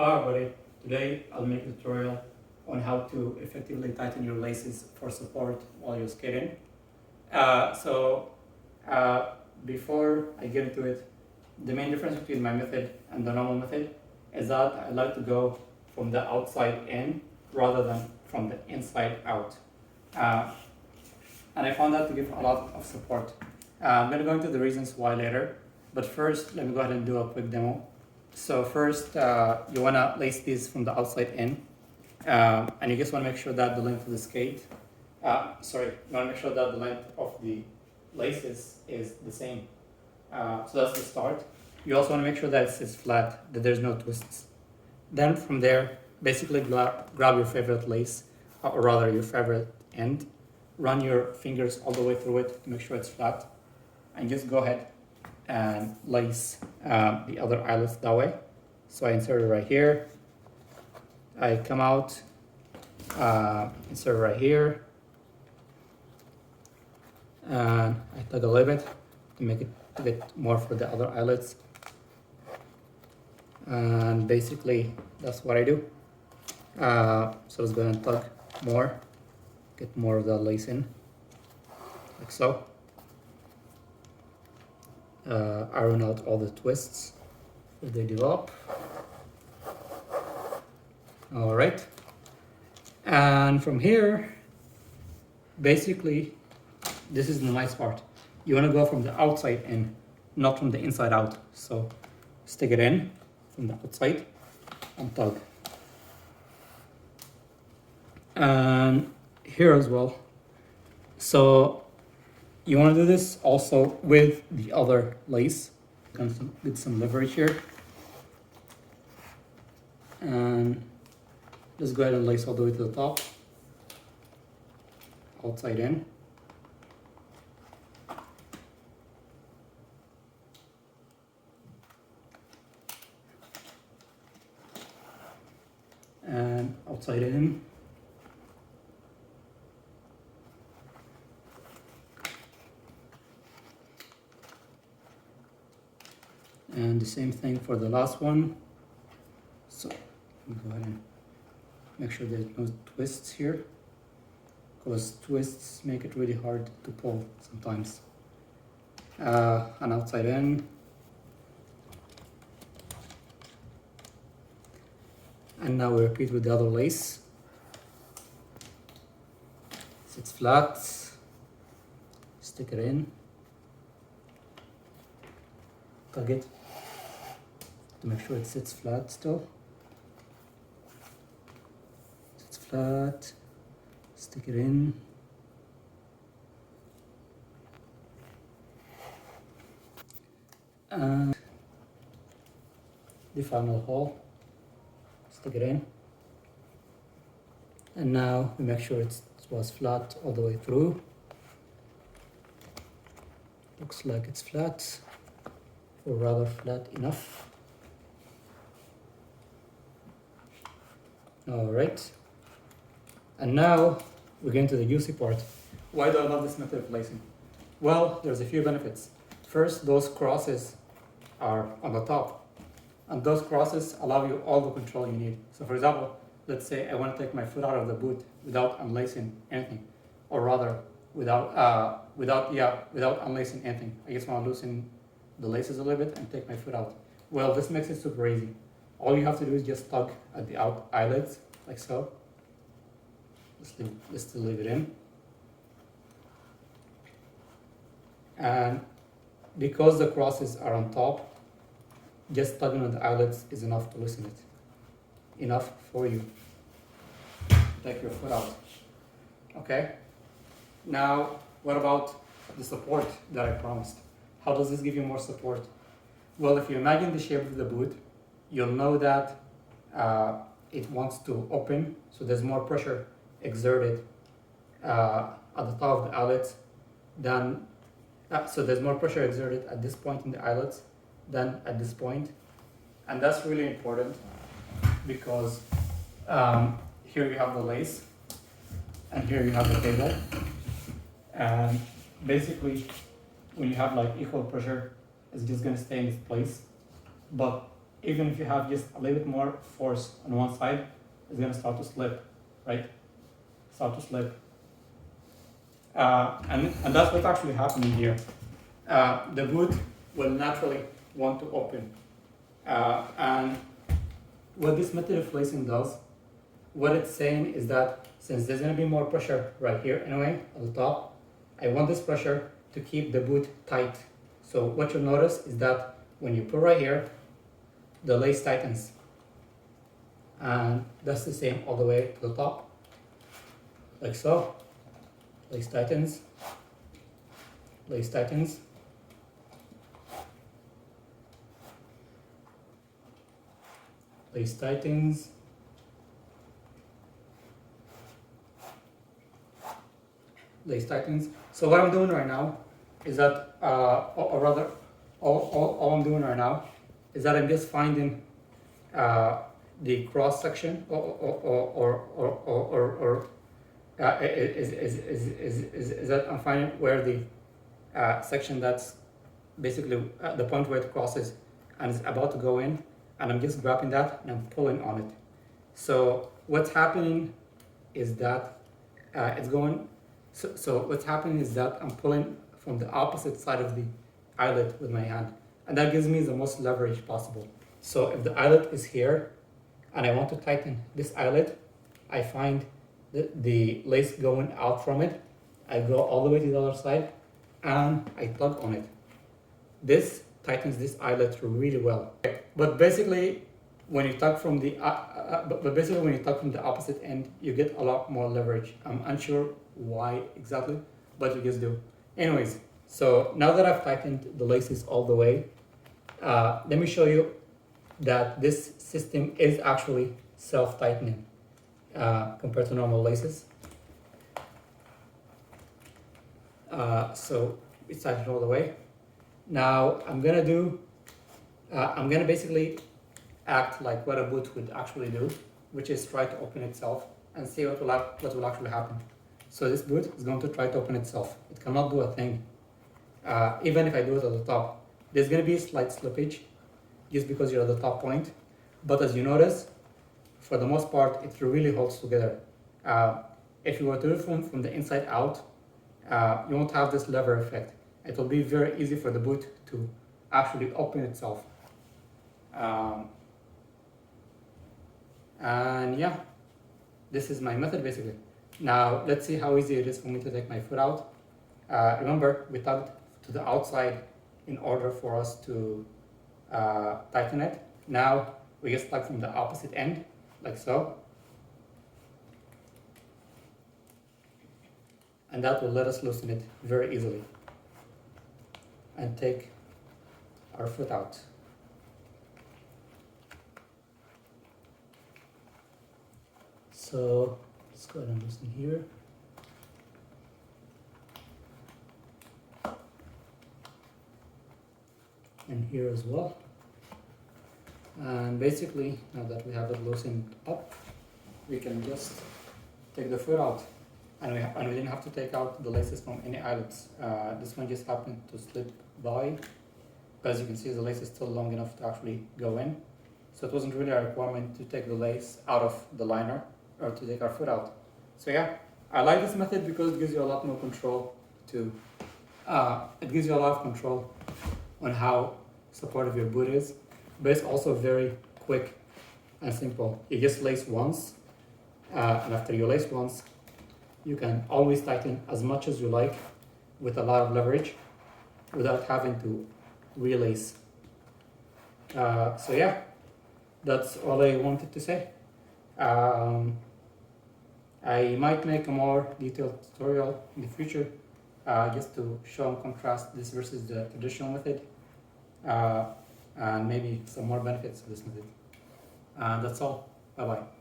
Hi everybody, today I'll make a tutorial on how to effectively tighten your laces for support while you're skating. Uh, so uh, Before I get into it, the main difference between my method and the normal method is that I like to go from the outside in rather than from the inside out. Uh, and I found that to give a lot of support. I'm going to go into the reasons why later, but first let me go ahead and do a quick demo. So first, you want to lace these from the outside in, and you just want to make sure that the length of the skate, you want to make sure that the length of the laces is the same. So that's the start. You also want to make sure that it's flat, that there's no twists. Then from there, basically grab your favorite lace, or rather your favorite end, run your fingers all the way through it to make sure it's flat, and just go ahead and lace the other eyelets that way. So I insert it right here. I come out, insert it right here, and I tug a little bit to make it a bit more for the other eyelets. And basically, that's what I do. So let's go ahead and tug more, get more of the lace in, like so. Iron out all the twists as they develop. All right, and from here, basically, this is the nice part. You want to go from the outside in, not from the inside out. So stick it in from the outside and tug. And here as well. So you want to do this also with the other lace. Get some leverage here. And just go ahead and lace all the way to the top. Outside in. And outside in. And the same thing for the last one. So go ahead and make sure there's no twists here, because twists make it really hard to pull sometimes. And outside in. And now we repeat with the other lace. Sits flat, stick it in, tug it to make sure it sits flat still. Sits flat, stick it in. And the final hole, stick it in. And now we make sure it was flat all the way through. Looks like it's flat, or rather flat enough. All right, and now we're getting to the juicy part. Why do I love this method of lacing? Well, there's a few benefits. First, those crosses are on the top, and those crosses allow you all the control you need. So for example, let's say I want to take my foot out of the boot without unlacing anything, or rather without unlacing anything. I just want to loosen the laces a little bit and take my foot out. Well, this makes it super easy. All you have to do is just tug at the eyelids, like so. Let's still leave it in. And because the crosses are on top, just tugging on the eyelids is enough to loosen it. Enough for you. Take your foot out. Okay? Now, what about the support that I promised? How does this give you more support? Well, if you imagine the shape of the boot, you'll know that it wants to open, so there's more pressure exerted at the top of the eyelets than, so there's more pressure exerted at this point in the eyelets than at this point. And that's really important because here you have the lace and here you have the cable. And basically, when you have like equal pressure, it's just going to stay in its place. But even if you have just a little bit more force on one side, it's gonna start to slip, right? Start to slip. And that's what's actually happening here. The boot will naturally want to open. And what this method of lacing does, what it's saying is that since there's going to be more pressure right here anyway at the top, I want this pressure to keep the boot tight. So what you'll notice is that when you pull right here, the lace tightens. And that's the same all the way to the top, like so. Lace tightens, lace tightens. Lace tightens. Lace tightens. So what I'm doing right now is that, or rather, all I'm doing right now is that I'm just finding the cross section, is that I'm finding where the section that's basically the point where it crosses and it's about to go in, and I'm just grabbing that and I'm pulling on it. So what's happening is that it's going. So what's happening is that I'm pulling from the opposite side of the eyelet with my hand, and that gives me the most leverage possible. So if the eyelet is here and I want to tighten this eyelet, I find the lace going out from it, I go all the way to the other side and I tug on it. This tightens this eyelet really well. But basically when you tug from the opposite end, you get a lot more leverage. I'm unsure why exactly, but you just do. Anyways, so now that I've tightened the laces all the way, let me show you that this system is actually self-tightening compared to normal laces. So it's tightened all the way. Now I'm gonna basically act like what a boot would actually do, which is try to open itself and see what will actually happen. So this boot is going to try to open itself. It cannot do a thing. Even if I do it at the top, there's going to be a slight slippage just because you're at the top point. But as you notice, for the most part, it really holds together. If you were to do it from the inside out, you won't have this lever effect. It will be very easy for the boot to actually open itself. And yeah, this is my method basically. Now let's see how easy it is for me to take my foot out. Remember, we tugged to the outside in order for us to tighten it. Now we just tug from the opposite end, like so. And that will let us loosen it very easily and take our foot out. So let's go ahead and loosen here. And here as well. And basically, now that we have it loosened up, we can just take the foot out. And we didn't have to take out the laces from any eyelets. This one just happened to slip by. As you can see, the lace is still long enough to actually go in. So it wasn't really a requirement to take the lace out of the liner or to take our foot out. So yeah, I like this method because it gives you a lot more control to, it gives you a lot of control on how supportive your boot is, but it's also very quick and simple. You just lace once, and after you lace once, you can always tighten as much as you like with a lot of leverage without having to relace. So yeah, that's all I wanted to say. I might make a more detailed tutorial in the future just to show and contrast this versus the traditional method, and maybe some more benefits of this method. That's all. Bye bye.